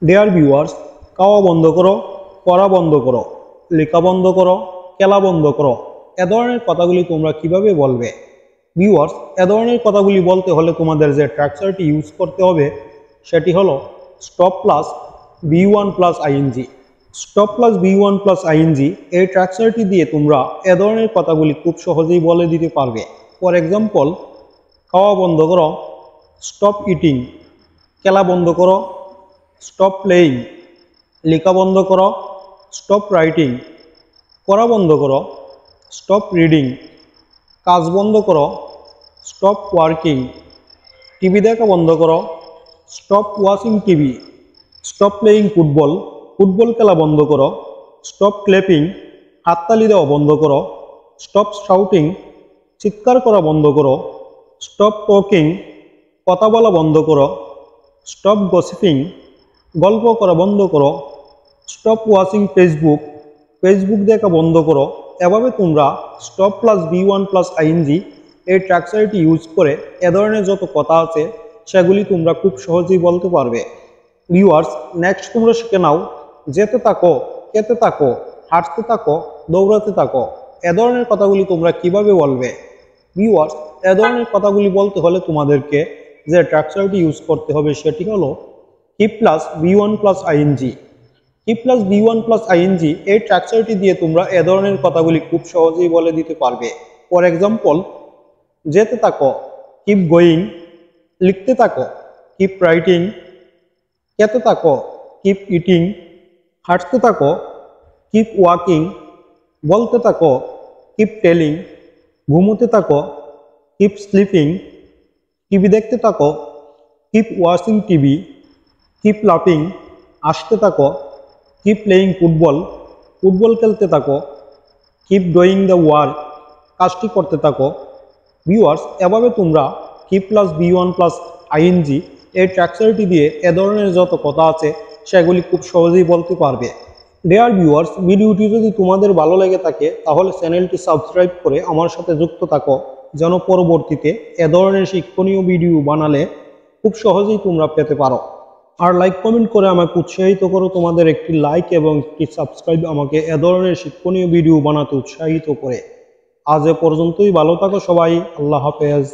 Dear viewers, খাওয়া বন্ধ করো, পড়া বন্ধ করো, লেখা বন্ধ করো, খেলা বন্ধ করো, এ ধরনের কথাগুলি তোমরা কিভাবে বলবে? ভিউয়ার্স, এ ধরনের কথাগুলি বলতে হলে তোমাদের যে স্ট্রাকচারটি ইউজ করতে হবে সেটি হলো stop plus V1 plus ING. Stop plus V1 plus ING এই স্ট্রাকচারটি দিয়ে তোমরা এ ধরনের কথাগুলি খুব সহজেই বলে দিতে পারবে। ফর এক্সাম্পল, খাওয়া বন্ধ করো, স্টপ ইটিং। খেলা বন্ধ করো, স্টপ প্লেয়িং। লেখা বন্ধ করো, স্টপ রাইটিং। পড়া বন্ধ করো, স্টপ রিডিং। কাজ বন্ধ করো, স্টপ ওয়ার্কিং। টিভি দেখা বন্ধ করো, stop watching TV. Stop playing football, football খেলা বন্ধ করো। স্টপ ক্ল্যাপিং, হাততালি দেওয়া বন্ধ করো। স্টপ শাউটিং, চিৎকার করা বন্ধ করো। স্টপ টকিং, কথা বলা বন্ধ করো। স্টপ গসিপিং, গল্প করা বন্ধ করো। স্টপ ওয়াচিং ফেসবুক, ফেসবুক দেখা বন্ধ করো। এভাবে তোমরা stop plus V1 plus ING এই স্ট্রাকচারটি ইউজ করে এ ধরনের যত কথা আছে সেগুলি তোমরা খুব সহজেই বলতে পারবে। ভিউয়ার্স, নেক্সট তোমরা শিখে নাও যেতে থাকো, খেতে থাকো, হাঁটতে থাকো, দৌড়াতে থাকো, এ ধরনের কথাগুলি তোমরা কিভাবে বলবে? ভিউয়ার্স, এ ধরনের কথাগুলি বলতে হলে তোমাদেরকে যে স্ট্রাকচারটি ইউজ করতে হবে সেটি হলো কি প্লাস বি1 প্লাস আইএনজি। কি প্লাস বি1 প্লাস আইএনজি এই স্ট্রাকচারটি দিয়ে তোমরা এ ধরনের কথাগুলি খুব সহজেই বলে দিতে পারবে। ফর এক্সাম্পল, যেতে থাকো, কিপ গোয়িং। লিখতে থাকো, কিপ রাইটিং। খেতে থাকো, কিপ ইটিং। হাঁটতে থাকো, কিপ ওয়াকিং। বলতে থাকো, কিপ টেলিং। ঘুমোতে থাকো, কিপ স্লিপিং। টিভি দেখতে থাকো, কিপ ওয়াচিং টিভি। কিপ লাফিং, আসতে থাকো, কিপ প্লেয়িং ফুটবল, ফুটবল খেলতে থাকো। কিপ ডুইং দ্য ওয়ার্ক, কাজটি করতে থাকো। ভিউয়ার্স, এভাবে তোমরা কি প্লাস বি1 প্লাস আইএনজি এই স্ট্রাকচারটি দিয়ে এ ধরনের যত কথা আছে সেগুলি খুব সহজেই বলতে পারবে। ডিয়ার ভিউয়ার্স, ভিডিওটি যদি তোমাদের ভালো লেগে থাকে তাহলে চ্যানেলটি সাবস্ক্রাইব করে আমার সাথে যুক্ত থাকো, যেন পরবর্তীতে এ ধরনের শিক্ষণীয় ভিডিও বানালে খুব সহজেই তোমরা পেতে পারো। আর লাইক কমেন্ট করে আমাকে উৎসাহিত করো। তোমাদের একটি লাইক এবং একটি সাবস্ক্রাইব আমাকে এ ধরনের শিক্ষণীয় ভিডিও বানাতে উৎসাহিত করে। আজ এ পর্যন্তই, ভালো থাকো সবাই। আল্লাহ হাফেজ।